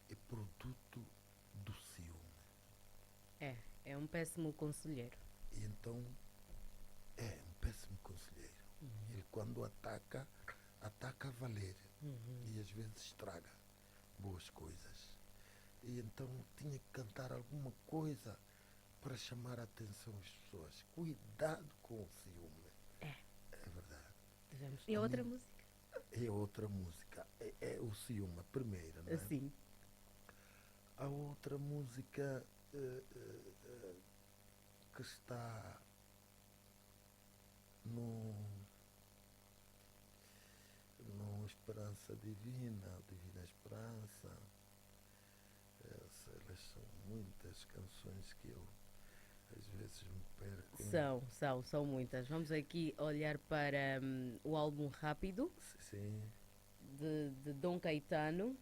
É produto do ciúme. É um péssimo conselheiro. E então é um péssimo conselheiro. Ele, quando ataca a valer. E às vezes estraga boas coisas. E então tinha que cantar alguma coisa para chamar a atenção das pessoas. Cuidado com o ciúme. É verdade. E a outra música? É outra música. É o ciúme, a primeira, não é? Sim. A outra música que está no Esperança Divina, Divina Esperança. Elas são muitas canções que eu às vezes me perco. São muitas. Vamos aqui olhar para o álbum Rápido. Sim. De Dom Caetano.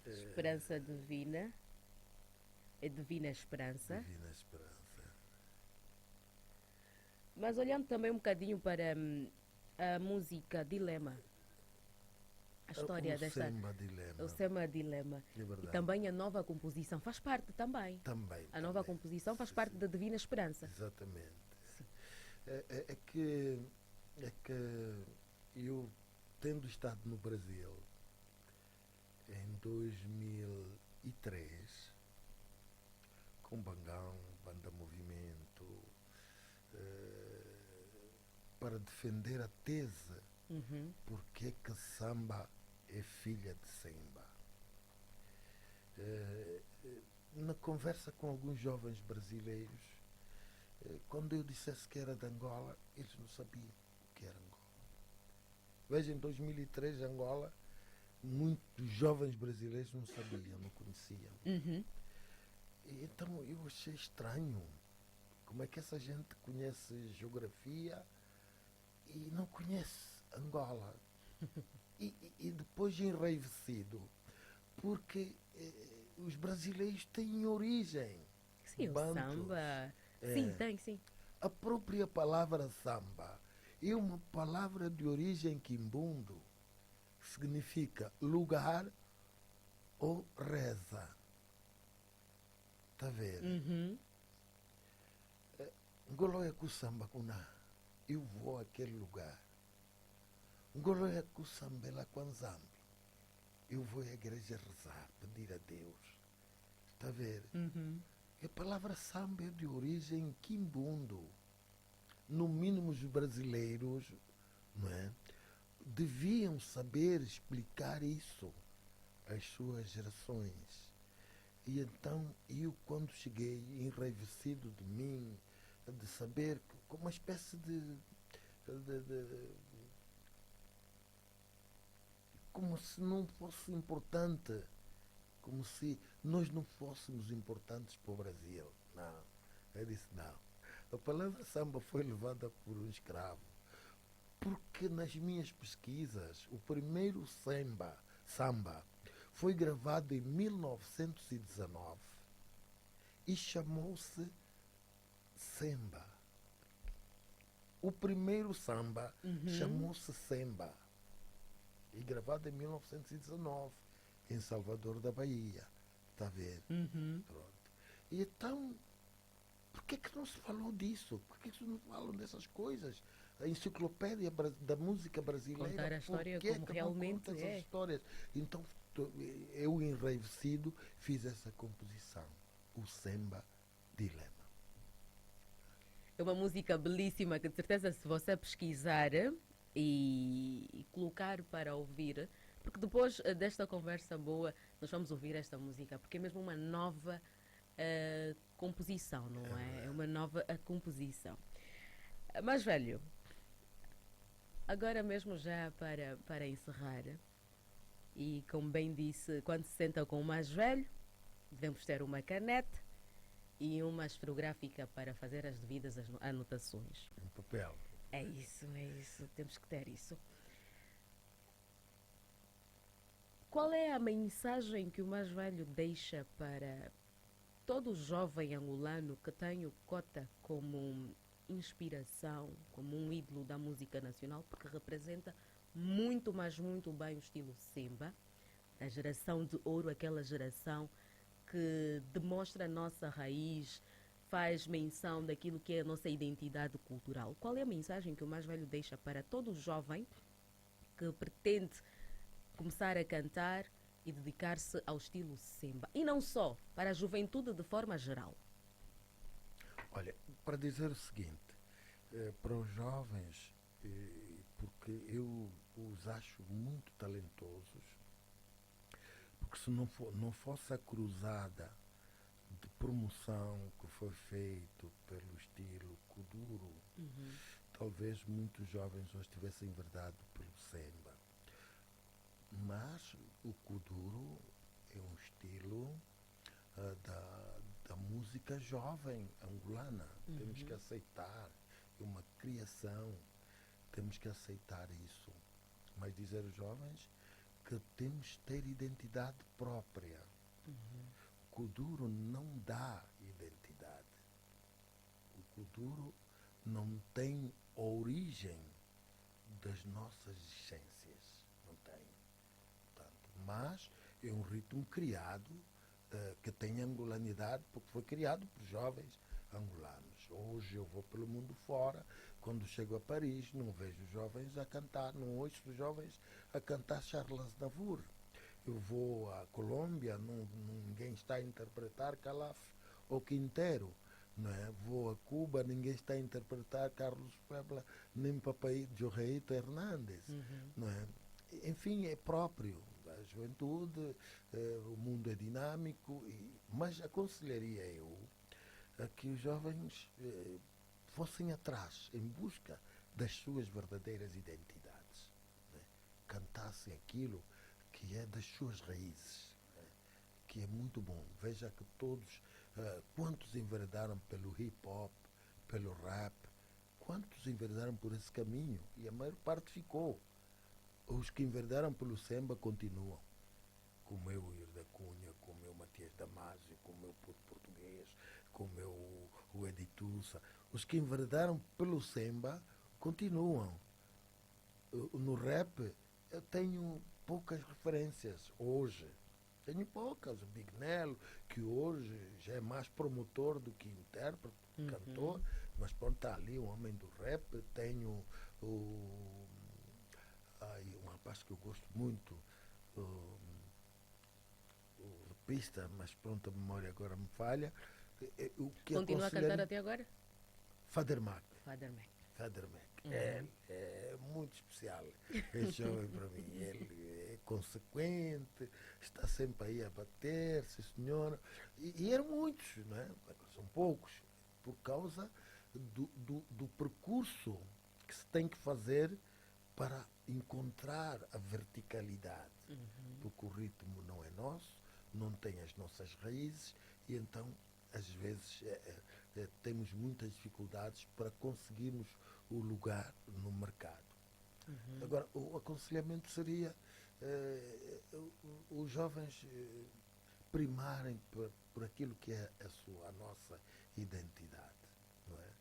Esperança Divina. É Divina Esperança. Divina Esperança. Mas olhando também um bocadinho para a música Dilema. A história desta... Dilema. O Sema Dilema. É verdade. E também a nova composição faz parte também. A nova composição faz parte da Divina Esperança. Exatamente. É que eu tendo estado no Brasil em 2003, com Bangão, Banda Movimento, para defender a tese porque que samba é filha de Semba. Na conversa com alguns jovens brasileiros, quando eu dissesse que era de Angola, eles não sabiam o que era Angola. Veja, em 2003, Angola, muitos jovens brasileiros não sabiam, não conheciam. E então eu achei estranho como é que essa gente conhece geografia e não conhece Angola. E depois enraivecido, porque os brasileiros têm origem. Sim, o bantus. samba. Sim, tem, sim. A própria palavra samba é uma palavra de origem quimbundo, que significa lugar ou reza. Está a ver? Ngoloya ku samba kuna, eu vou àquele lugar. Ngoloya ku sambela kwanzambi, eu vou à igreja rezar, pedir a Deus. Está a ver? A palavra samba é de origem quimbundo. No mínimo os brasileiros, não é, deviam saber explicar isso às suas gerações. E então eu, quando cheguei enraivecido de mim, de saber que, como uma espécie de como se não fosse importante, como se nós não fôssemos importantes para o Brasil. Não, eu disse não. A palavra samba foi levada por um escravo, porque nas minhas pesquisas o primeiro samba foi gravado em 1919 e chamou-se Semba. O primeiro samba chamou-se Semba e gravado em 1919 em Salvador da Bahia. Está a ver? Pronto. E então, por que não se falou disso? Por que não falam dessas coisas? A enciclopédia da música brasileira. Contar a história por que como que realmente não conta é. essas histórias? Então, eu enraivecido fiz essa composição, o Semba Dilema. É uma música belíssima que, de certeza, se você pesquisar e colocar para ouvir, porque depois desta conversa boa, nós vamos ouvir esta música, porque é mesmo uma nova composição, não é? É uma nova composição. Mas, velho, agora mesmo já para encerrar, e como bem disse, quando se senta com o mais velho, devemos ter uma caneta e uma esferográfica para fazer as devidas anotações. Um papel. É isso, temos que ter isso. Qual é a mensagem que o mais velho deixa para todo jovem angolano que tem o Cota como inspiração, como um ídolo da música nacional, porque representa muito, mas muito bem o estilo Semba, a geração de ouro, aquela geração que demonstra a nossa raiz, faz menção daquilo que é a nossa identidade cultural. Qual é a mensagem que o mais velho deixa para todo jovem que pretende começar a cantar e dedicar-se ao estilo Semba? E não só, para a juventude de forma geral. Olha, para dizer o seguinte, para os jovens, porque eu os acho muito talentosos, porque se não fosse a cruzada de promoção que foi feito pelo estilo Kuduro, talvez muitos jovens hoje tivessem enverdado pelo Semba. Mas o Kuduro é um estilo da música jovem angolana. Temos que aceitar, é uma criação, temos que aceitar isso. Mas dizer aos jovens que temos que ter identidade própria. O Kuduro não dá identidade. O Kuduro não tem origem das nossas essências. Não tem. Portanto, mas é um ritmo criado que tem angolanidade, porque foi criado por jovens angolanos. Hoje eu vou pelo mundo fora, quando chego a Paris, não vejo jovens a cantar, não ouço jovens a cantar Charles Aznavour. Eu vou à Colômbia, ninguém está a interpretar Calaf ou Quintero. Não é? Vou a Cuba, ninguém está a interpretar Carlos Puebla nem Papai Jorreito Hernández. Não é? Enfim, é próprio. A juventude, o mundo é dinâmico, mas aconselharia eu a que os jovens fossem atrás, em busca das suas verdadeiras identidades. Né? Cantassem aquilo que é das suas raízes, né? Que é muito bom. Veja que todos, quantos enveredaram pelo hip-hop, pelo rap, quantos enveredaram por esse caminho, e a maior parte ficou. Os que enveredaram pelo samba continuam, como eu, Irda Cunha, como eu, Matias Damasio, como eu, Puto Português, como eu, o Editussa. Os que enveredaram pelo samba continuam. No rap, eu tenho poucas referências hoje. Tenho poucas. O Big Nelo, que hoje já é mais promotor do que intérprete, cantor, mas pronto, está ali, um homem do rap. Tenho um rapaz que eu gosto muito, o rapista, mas pronto, a memória agora me falha. O que Continua a cantar até agora? Father Mac. Father Mac. Father Mac. É muito especial. É jovem para mim. Ele é consequente, está sempre aí a bater, sim senhora. E eram muitos, não é? São poucos, por causa do percurso que se tem que fazer para encontrar a verticalidade. Porque o ritmo não é nosso, não tem as nossas raízes, e então às vezes temos muitas dificuldades para conseguirmos o lugar no mercado. Agora, o aconselhamento seria os jovens primarem por aquilo que é a nossa identidade. Não é?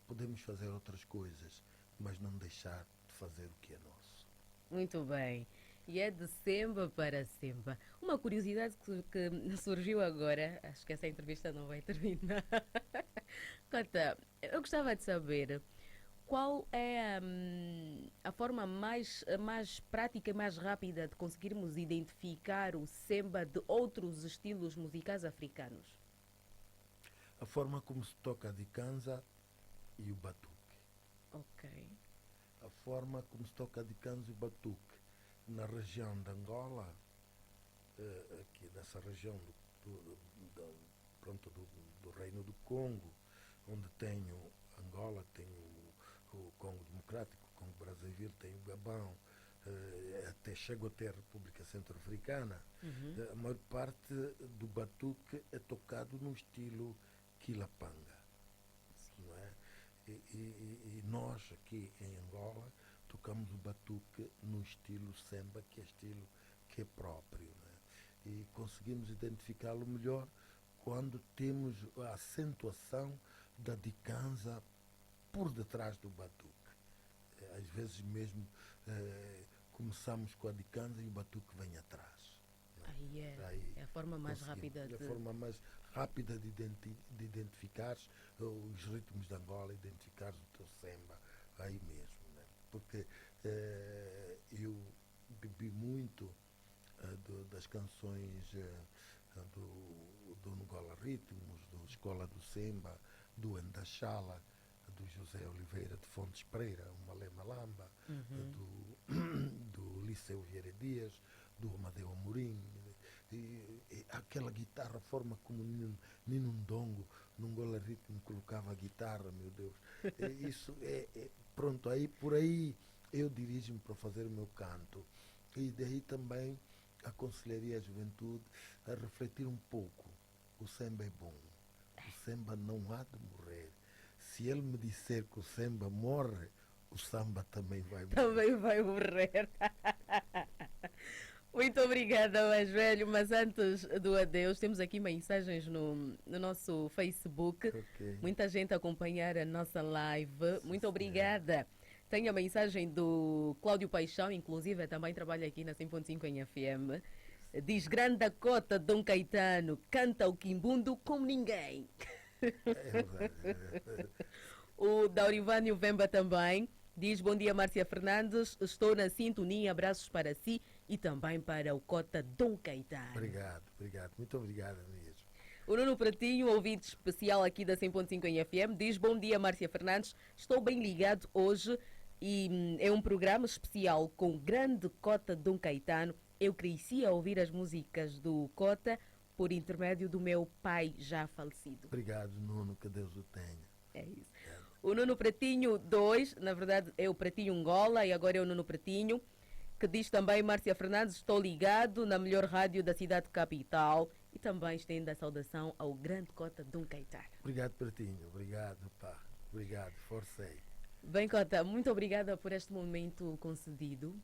Podemos fazer outras coisas, mas não deixar de fazer o que é nosso. Muito bem. E é de Semba para Semba. Uma curiosidade que surgiu agora, acho que essa entrevista não vai terminar. Cota, eu gostava de saber qual é a forma mais prática e mais rápida de conseguirmos identificar o Semba de outros estilos musicais africanos. A forma como se toca a dikanza e o batuque. Ok. A forma como se toca a dikanza e o batuque. Na região de Angola, aqui nessa região do Reino do Congo, onde tenho Angola, tenho o Congo Democrático, o Congo Brazzaville, tenho o Gabão, até chego até a República Centro-Africana, a maior parte do batuque é tocado no estilo quilapanga. Não é? E nós aqui em Angola tocamos o batuque no estilo samba, que é estilo que é próprio. Né? E conseguimos identificá-lo melhor quando temos a acentuação da dikanza por detrás do batuque. Às vezes mesmo começamos com a dikanza e o batuque vem atrás. Aí é a forma mais rápida de... É a forma mais rápida de identificar os ritmos de Angola, identificar o teu samba, aí mesmo. Porque eu bebi muito das canções do Angola Ritmos, do Escola do Semba, do Endachala, do José Oliveira de Fontes Pereira, o Malé Malamba, do Liceu Vieira Dias, do Amadeu Amorim, e aquela guitarra, a forma como Nino Ndongo, no Angola Ritmo, colocava a guitarra, meu Deus. Isso pronto, aí por aí eu dirijo-me para fazer o meu canto. E daí também aconselharia a juventude a refletir um pouco. O samba é bom. O samba não há de morrer. Se ele me disser que o samba morre, o samba também vai morrer. Também vai morrer. Muito obrigada, mais velho. Mas antes do adeus, temos aqui mensagens no nosso Facebook. Okay. Muita gente a acompanhar a nossa live. Muito obrigada. Tenho a mensagem do Cláudio Paixão, inclusive também trabalha aqui na 100.5 em FM. Diz: grande cota, Dom Caetano, canta o quimbundo como ninguém. É verdade. O Daurivânio Vemba também diz: bom dia, Márcia Fernandes, estou na sintonia, abraços para si e também para o Cota Dom Caetano. Obrigado, obrigado. Muito obrigado mesmo. O Nuno Pratinho, ouvinte especial aqui da 100.5 em FM, diz: bom dia, Márcia Fernandes, estou bem ligado hoje e é um programa especial com o grande Cota Dom Caetano. Eu cresci a ouvir as músicas do Cota por intermédio do meu pai já falecido. Obrigado, Nuno, que Deus o tenha. É isso. O Nuno Pratinho 2, na verdade é o Pratinho Angola e agora é o Nuno Pratinho, que diz também: Márcia Fernandes, estou ligado na melhor rádio da cidade capital, e também estende a saudação ao grande Cota Dom Caetano. Obrigado, Pratinho. Obrigado, pá. Obrigado, força aí. Bem, Cota, muito obrigada por este momento concedido.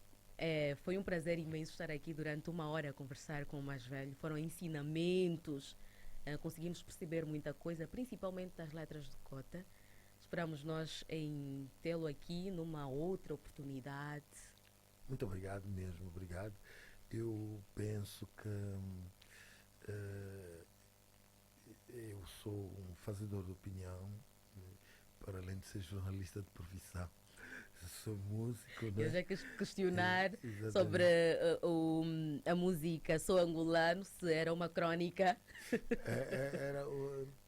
Foi um prazer imenso estar aqui durante uma hora a conversar com o mais velho. Foram ensinamentos, conseguimos perceber muita coisa, principalmente das letras do Cota. Esperamos nós em tê-lo aqui numa outra oportunidade. Muito obrigado mesmo, obrigado. Eu penso que eu sou um fazedor de opinião, para além de ser jornalista de profissão. Sou músico, né? Eu já quis questionar Exatamente. sobre a música Sou Angolano, se era uma crónica.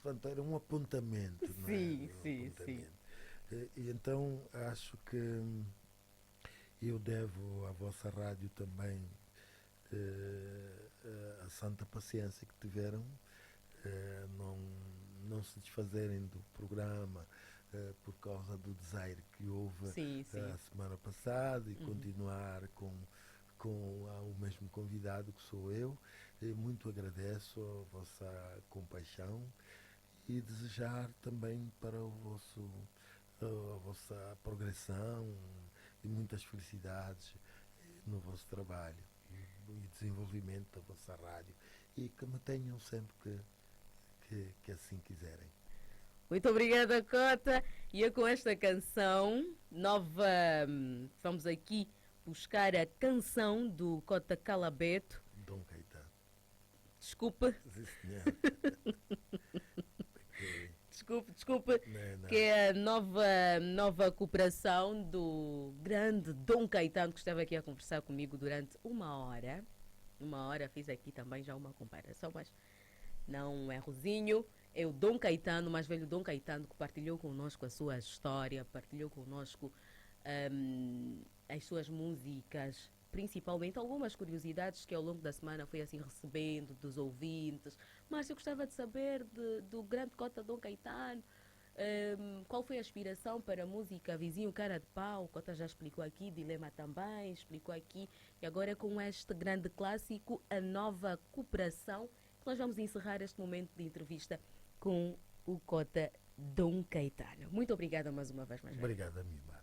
Portanto, era um apontamento, não é? Sim, Um sim, apontamento. E então acho que eu devo à vossa rádio também a santa paciência que tiveram, não se desfazerem do programa por causa do desaire que houve Sim, sim. a semana passada e continuar com o mesmo convidado que sou eu. Muito agradeço a vossa compaixão e desejar também para a vossa progressão e muitas felicidades no vosso trabalho e desenvolvimento da vossa rádio, e que me tenham sempre que assim quiserem. Muito obrigada, Cota. E eu com esta canção nova, vamos aqui buscar a canção do Cota Calabeto. Dom Caetano. Desculpe. Sim, senhor. Desculpe, Não. que é a nova cooperação do grande Dom Caetano, que esteve aqui a conversar comigo durante uma hora. Fiz aqui também já uma comparação, mas não é Rosinho, é o Dom Caetano, o mais velho Dom Caetano, que partilhou connosco a sua história, partilhou connosco as suas músicas, principalmente algumas curiosidades que ao longo da semana foi assim recebendo dos ouvintes. Mas eu gostava de saber do grande Cota Dom Caetano, qual foi a inspiração para a música Vizinho Cara de Pau. O Cota já explicou aqui, Dilema também explicou aqui, e agora com este grande clássico, a nova cooperação, que nós vamos encerrar este momento de entrevista com o Cota Dom Caetano. Muito obrigada mais uma vez, mais velho. Obrigado, amigo.